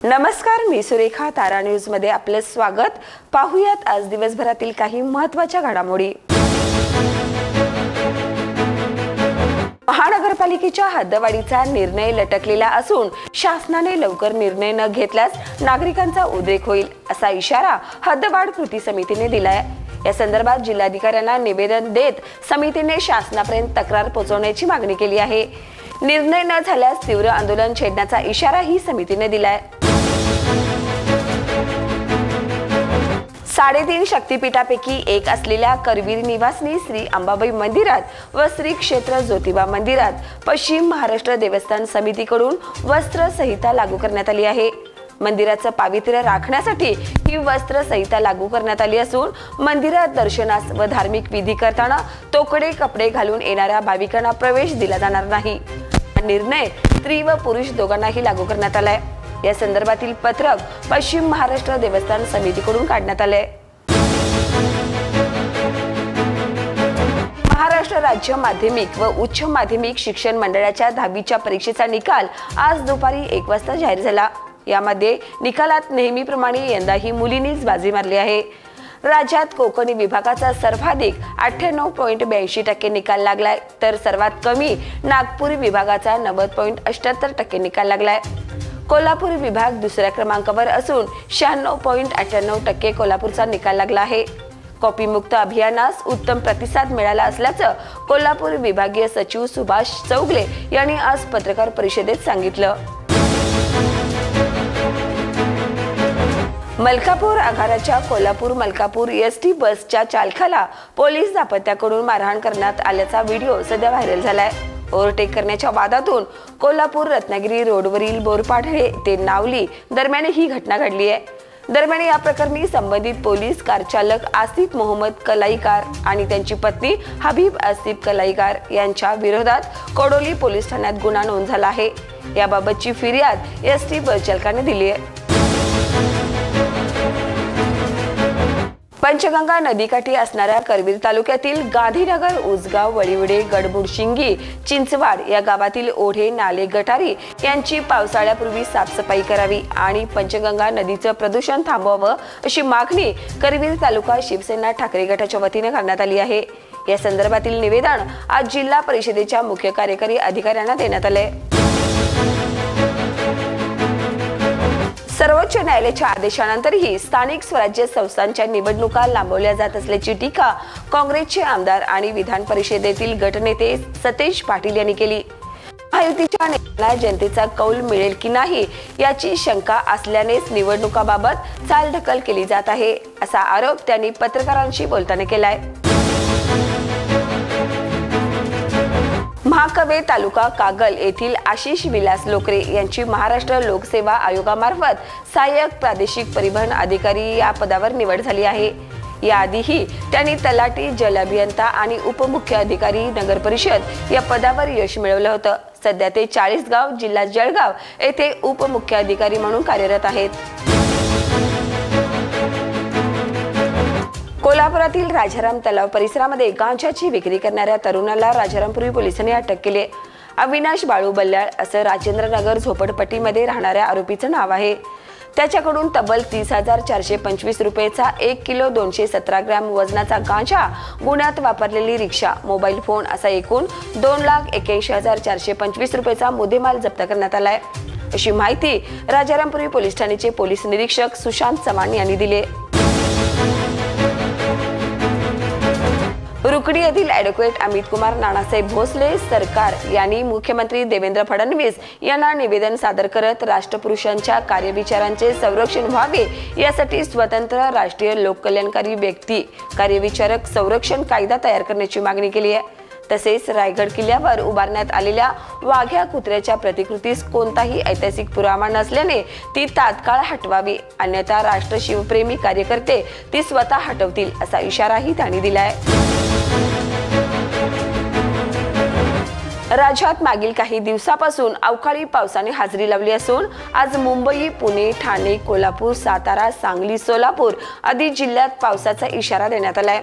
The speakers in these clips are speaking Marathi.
नमस्कार, मी सुरेखा. तारा न्यूज मध्ये आपले स्वागत. पाहूयात आज दिवसभरातील काही महत्त्वाच्या घडामोडी. महानगरपालिकेच्या हद्दवाढीचा निर्णय लटकलेला असून शासनाने लवकर निर्णय न घेतल्यास नागरिकांचा उद्रेक होईल असा इशारा हद्दवाढ कृती समितीने दिलाय. या संदर्भात जिल्हाधिकाऱ्यांना निवेदन देत समितीने शासनापर्यंत तक्रार पोहोचवण्याची मागणी केली आहे. निर्णय न झाल्यास तीव्र आंदोलन छेडण्याचा इशारा ही समितीने दिलाय. 3.5 शक्तीपीठापैकी एक असलेल्या करवीर निवासिनी श्री अंबाबाई मंदिरात व श्री क्षेत्र ज्योतिबा मंदिरात पश्चिम महाराष्ट्र देवस्थान समितीकडून वस्त्र संहिता लागू करण्यात आली आहे. मंदिराचं पावित्र्य राखण्यासाठी ही वस्त्र संहिता लागू करण्यात आली असून मंदिरात दर्शनास व धार्मिक विधी करताना तोकडे कपडे घालून येणाऱ्या भाविकांना प्रवेश दिला जाणार नाही. हा निर्णय स्त्री व पुरुष दोघांनाही लागू करण्यात आलाय. या संदर्भातील पत्रक पश्चिम महाराष्ट्र देवस्थान समितीकडून काढण्यात आले. महाराष्ट्र राज्य माध्यमिक व उच्च माध्यमिक शिक्षण मंडळाच्या 10वीच्या परीक्षेचा निकाल आज दुपारी 1 वाजता जाहीर झाला. यामध्ये निकालात नेहमीप्रमाणे यंदाही मुलींनीच बाजी मारली आहे. राज्यात कोकणी विभागाचा सर्वाधिक 98.82% निकाल लागलाय, तर सर्वात कमी नागपूर विभागाचा 90.78% निकाल लागलाय. कोल्हापूर विभाग दुसऱ्या क्रमांकावर असून 96.98% कोल्हापूरचा निकाल लागला आहे. कॉपीमुक्त अभियानास उत्तम प्रतिसाद मिळाला असल्याचं कोल्हापूर विभागीय सचिव सुभाष चौगले यांनी आज पत्रकार परिषदेत सांगितलं. मलकापूर आगाराच्या कोल्हापूर मलकापूर एसटी बसच्या चालकाला पोलीस दाम्पत्याकडून मारहाण करण्यात आल्याचा व्हिडिओ सध्या व्हायरल झालाय. ओव्हरटेक करण्याच्या वादातून कोल्हापूर रत्नागिरी रोडवरील बोरपाढे ते नावली दरम्यान ही घटना घडली आहे. दरम्यान या प्रकरणी संबंधित पोलीस कार चालक आसिफ मोहम्मद कलाईकार आणि त्यांची पत्नी हबीब आसिफ कलाईकार यांच्या विरोधात कोडोली पोलीस ठाण्यात गुन्हा नोंद झाला आहे. याबाबतची फिर्याद एसटी बस चालकाने दिली आहे. पंचगंगा नदीकाठी असणाऱ्या करवीर तालुक्यातील गांधीनगर, उसगाव, वळीवडे, गडबुडशिंगी, चिंचवाड या गावातील ओढे, नाले, गटारी यांची पावसाळ्यापूर्वी साफसफाई करावी आणि पंचगंगा नदीचं प्रदूषण थांबवावं अशी मागणी करवीर तालुका शिवसेना ठाकरे गटाच्या वतीने करण्यात आली आहे. या संदर्भातील निवेदन आज जिल्हा परिषदेच्या मुख्य कार्यकारी अधिकाऱ्यांना देण्यात आले. सर्वोच्च न्यायालयाच्या आदेशानंतरही स्थानिक स्वराज्य संस्थांच्या निवडणुका लांबवल्या जात असल्याची टीका काँग्रेसचे आमदार आणि विधान परिषदेतील गटनेते सतेज पाटील यांनी केली. महायुतीच्या नेत्यांना जनतेचा कौल मिळेल की नाही याची शंका असल्यानेच निवडणुकाबाबत चालढकल केली जात आहे असा आरोप त्यांनी पत्रकारांशी बोलताना केलाय. महाकवे तालुका कागल येथील आशिष विलास लोकरे यांची महाराष्ट्र लोकसेवा आयोगामार्फत सहाय्यक प्रादेशिक परिवहन अधिकारी या पदावर निवड झाली आहे. याआधीही त्यांनी तलाठी, जल अभियंता आणि उपमुख्य अधिकारी नगर परिषद या पदावर यश मिळवलं होतं. सध्या ते 40गाव जिल्हा जळगाव येथे उपमुख्य अधिकारी म्हणून कार्यरत आहेत. कोल्हापुरातील राजाराम तलाव परिसरामध्ये गांजाची विक्री करणाऱ्या तरुणाला राजारामपुरी पोलिसांनी अटक केली. अविनाश बाळू बल्लाळ असं राजेंद्रनगर झोपडपट्टीमध्ये राहणाऱ्या आरोपीचं नाव आहे. त्याच्याकडून तब्बल 30,425 रुपयेचा 1 किलो 217 ग्रॅम वजनाचा गांजा, गुन्ह्यात वापरलेली रिक्षा, मोबाईल फोन असा एकूण 2,81,425 रुपयेचा मुद्देमाल जप्त करण्यात आलाय अशी माहिती राजारामपुरी पोलीस ठाण्याचे पोलीस निरीक्षक सुशांत चव्हाण यांनी दिली. रुकडी येथील ॲडव्होकेट अमित कुमार नानासाहेब भोसले सरकार यांनी मुख्यमंत्री देवेंद्र फडणवीस यांना निवेदन सादर करत राष्ट्रपुरुषांच्या कार्यविचारांचे संरक्षण व्हावे यासाठी स्वतंत्र राष्ट्रीय लोककल्याणकारी व्यक्ती कार्यविचारक संरक्षण कायदा तयार करण्याची मागणी केली आहे. तसेच रायगड किल्ल्यावर उभारण्यात आलेल्या वाघ्या कुत्र्याच्या प्रतिकृतीस कोणताही ऐतिहासिक पुरावा नसल्याने ती तात्काळ हटवावी, अन्यथा राष्ट्र शिवप्रेमी कार्यकर्ते ती स्वतः हटवतील असा इशाराही त्यांनी दिलाय. राज्यात मागील काही दिवसापासून अवकाळी पावसाने हजेरी लावली असून आज मुंबई, पुणे, ठाणे, कोल्हापूर, सातारा, सांगली, सोलापूर आदी जिल्ह्यात पावसाचा इशारा देण्यात आलाय.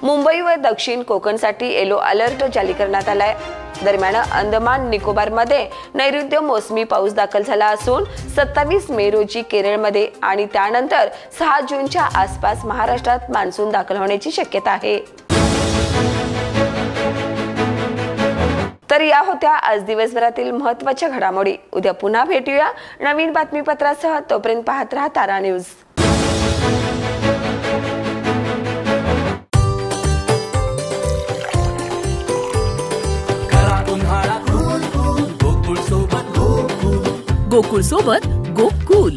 मुंबई व दक्षिण कोकणसाठी येलो अलर्ट जारी करण्यात आलाय. दरम्यान अंदमान निकोबारमध्ये नैऋत्य मोसमी पाऊस दाखल झाला असून 27 मे रोजी केरळमध्ये आणि त्यानंतर 6 जूनच्या आसपास महाराष्ट्रात मान्सून दाखल होण्याची शक्यता आहे. तर या होत्या आज दिवसभरातील महत्त्वाच्या घडामोडी. उद्या पुन्हा भेटूया नवीन बातमीपत्रासह. तोपर्यंत पाहत रहा तारा न्यूज. गोकुळ सोबत गो कूल.